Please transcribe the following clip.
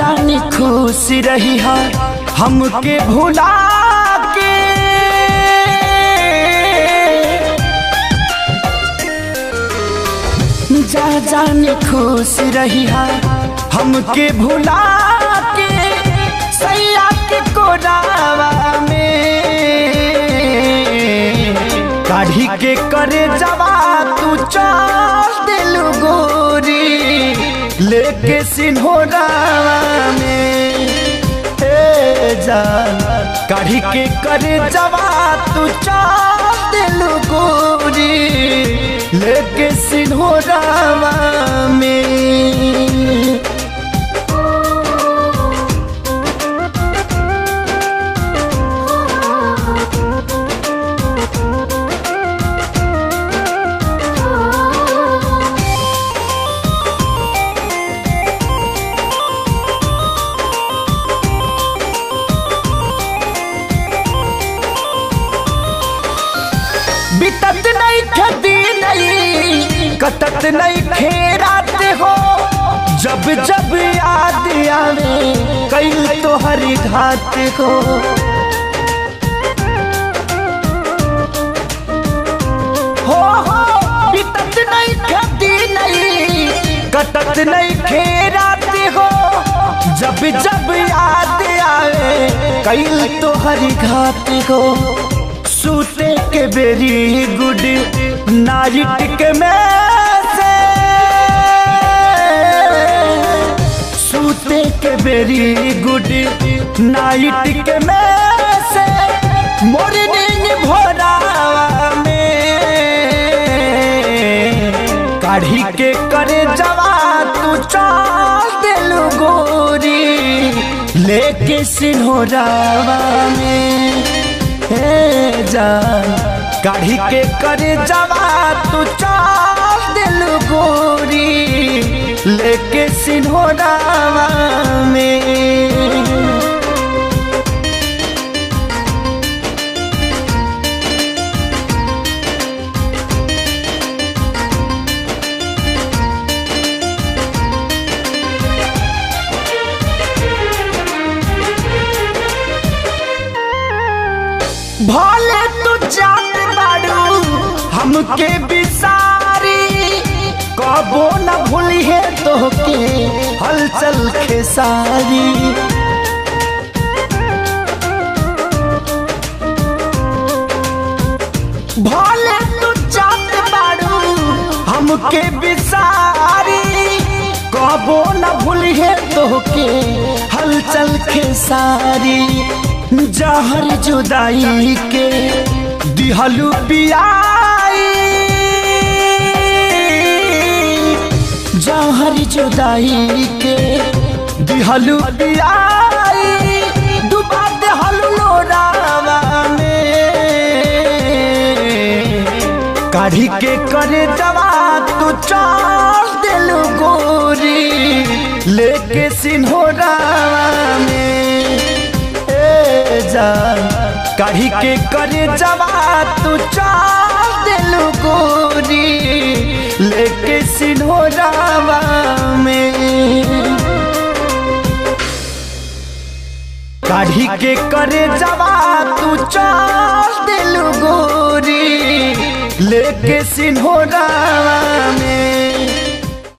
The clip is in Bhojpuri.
जानी खुश रही है हमके भुला के। जा जानी खुश रही है हमके भुला के। सैया के कोरावा में काढ़ी के करे जवा तू चल दिलु गोरी लेके सिन्होरावा में। जान काढ़ी के करे जवा तू चल दिलु गोरी लेके सिन्होरावा में। बितत नहीं खदी नहीं कतत नहीं खेरात हो। जब जब याद आवे कई तो हरी घात हो। बितत नहीं खदी नहीं कतत नहीं खेरात हो। जब जब याद आवे कई तो हरी घात हो। सूते के वेरी गुड नाइट के में से सूते के वेरी गुड नाइट के में से मॉर्निंग भोरावा में काढ़ी के करे जवा तू चल दिलु गोरी लेके सिन्होरावा में। जान काढ़ी के करे जवा तू चल दिलु गोरी लेके सिन्होरावा में। भले तू जात बाड़ू हमके बिसारी कबो न भूली है तोहके हलचल खेसारी। भले तू जात बाड़ू हमके बिसारी कबो न भूली है तोहके हलचल खेसारी। जहर जुदाई के दिहलु पियाई जहर जुदाई के दिहलु पियाई डुबा देहलु लोरावा में काढ़ी के करे जवा तू चल दिलु गोरी लेके सिन्होरावा में। जान काढ़ी के करे जवा तू चल दिलु गोरी लेके सिन्होरावा में। काढ़ी के करे जवा तू चल दिलु गोरी लेके सिन्होरावा